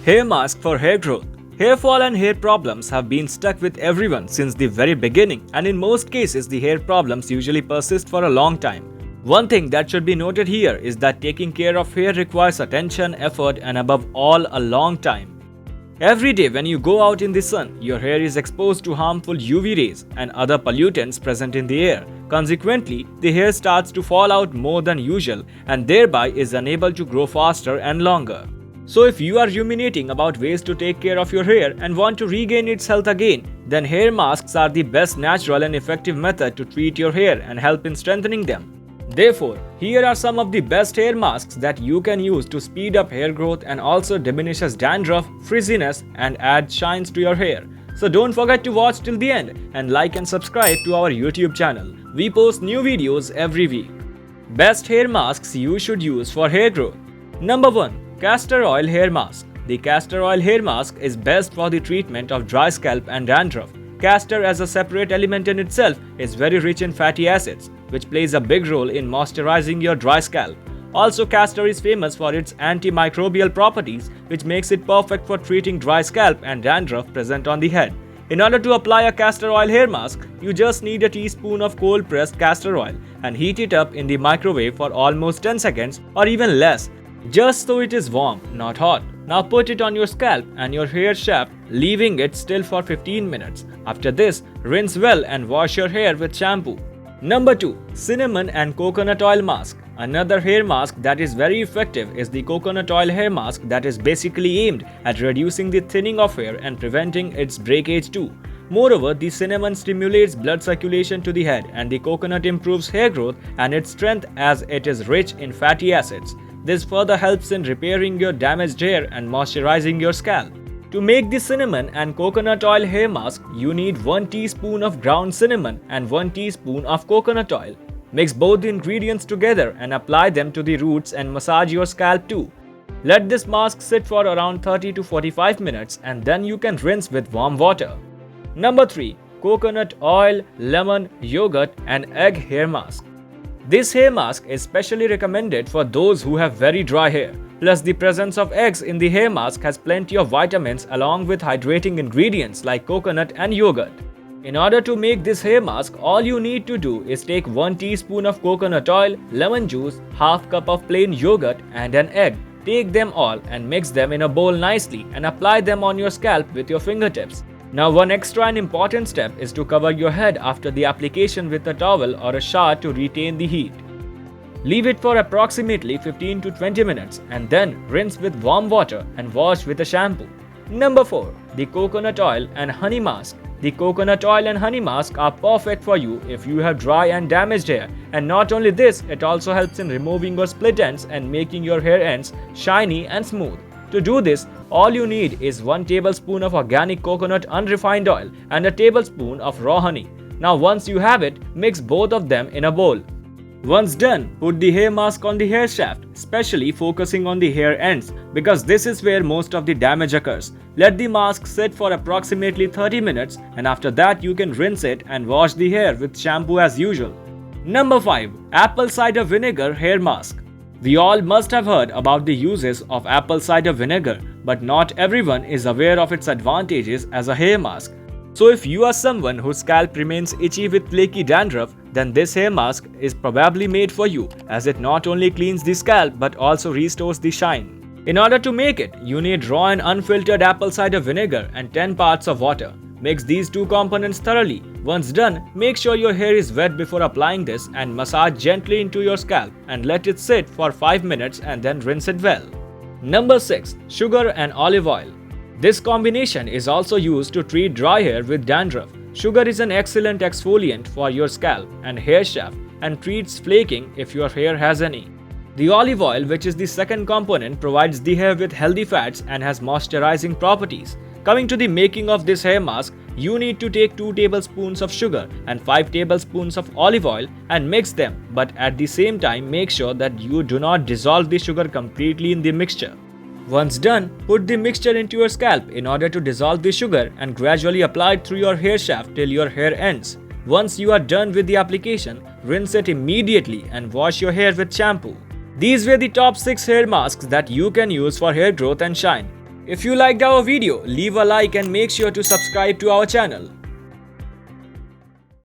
Hair mask for hair growth. Hair fall and hair problems have been stuck with everyone since the very beginning, and in most cases the hair problems usually persist for a long time. One thing that should be noted here is that taking care of hair requires attention, effort, and above all a long time. Every day when you go out in the sun, your hair is exposed to harmful UV rays and other pollutants present in the air. Consequently, the hair starts to fall out more than usual and thereby is unable to grow faster and longer. So if you are ruminating about ways to take care of your hair and want to regain its health again, then hair masks are the best natural and effective method to treat your hair and help in strengthening them. Therefore, here are some of the best hair masks that you can use to speed up hair growth and also diminishes dandruff, frizziness and add shines to your hair. So don't forget to watch till the end and like and subscribe to our YouTube channel. We post new videos every week. Best hair masks you should use for hair growth. Number 1. Castor Oil Hair Mask. The castor oil hair mask is best for the treatment of dry scalp and dandruff. Castor as a separate element in itself is very rich in fatty acids, which plays a big role in moisturizing your dry scalp. Also, castor is famous for its antimicrobial properties, which makes it perfect for treating dry scalp and dandruff present on the head. In order to apply a castor oil hair mask, you just need a teaspoon of cold pressed castor oil and heat it up in the microwave for almost 10 seconds or even less, just so it is warm, not hot. Now put it on your scalp and your hair shaft, leaving it still for 15 minutes. After this, rinse well and wash your hair with shampoo. Number 2. Cinnamon and Coconut Oil Mask. Another hair mask that is very effective is the coconut oil hair mask that is basically aimed at reducing the thinning of hair and preventing its breakage too. Moreover, the cinnamon stimulates blood circulation to the head and the coconut improves hair growth and its strength as it is rich in fatty acids. This further helps in repairing your damaged hair and moisturizing your scalp. To make the cinnamon and coconut oil hair mask, you need 1 teaspoon of ground cinnamon and 1 teaspoon of coconut oil. Mix both the ingredients together and apply them to the roots and massage your scalp too. Let this mask sit for around 30 to 45 minutes and then you can rinse with warm water. Number 3. Coconut oil, lemon, yogurt and egg hair mask. This hair mask is specially recommended for those who have very dry hair. Plus, the presence of eggs in the hair mask has plenty of vitamins along with hydrating ingredients like coconut and yogurt. In order to make this hair mask, all you need to do is take 1 teaspoon of coconut oil, lemon juice, half cup of plain yogurt and an egg. Take them all and mix them in a bowl nicely and apply them on your scalp with your fingertips. Now one extra and important step is to cover your head after the application with a towel or a shower to retain the heat. Leave it for approximately 15 to 20 minutes and then rinse with warm water and wash with a shampoo. Number 4. The Coconut Oil and Honey Mask. The coconut oil and honey mask are perfect for you if you have dry and damaged hair, and not only this, it also helps in removing your split ends and making your hair ends shiny and smooth. To do this, all you need is 1 tablespoon of organic coconut unrefined oil and a tablespoon of raw honey. Now once you have it, mix both of them in a bowl. Once done, put the hair mask on the hair shaft, especially focusing on the hair ends because this is where most of the damage occurs. Let the mask sit for approximately 30 minutes and after that you can rinse it and wash the hair with shampoo as usual. Number 5. Apple Cider Vinegar Hair Mask. We all must have heard about the uses of apple cider vinegar, but not everyone is aware of its advantages as a hair mask. So if you are someone whose scalp remains itchy with flaky dandruff, then this hair mask is probably made for you as it not only cleans the scalp but also restores the shine. In order to make it, you need raw and unfiltered apple cider vinegar and 10 parts of water. Mix these 2 components thoroughly. Once done, make sure your hair is wet before applying this and massage gently into your scalp and let it sit for 5 minutes and then rinse it well. Number 6. Sugar and olive oil. This combination is also used to treat dry hair with dandruff. Sugar is an excellent exfoliant for your scalp and hair shaft and treats flaking if your hair has any. The olive oil, which is the second component, provides the hair with healthy fats and has moisturizing properties. Coming to the making of this hair mask, you need to take 2 tablespoons of sugar and 5 tablespoons of olive oil and mix them, but at the same time make sure that you do not dissolve the sugar completely in the mixture. Once done, put the mixture into your scalp in order to dissolve the sugar and gradually apply it through your hair shaft till your hair ends. Once you are done with the application, rinse it immediately and wash your hair with shampoo. These were the top 6 hair masks that you can use for hair growth and shine. If you liked our video, leave a like and make sure to subscribe to our channel.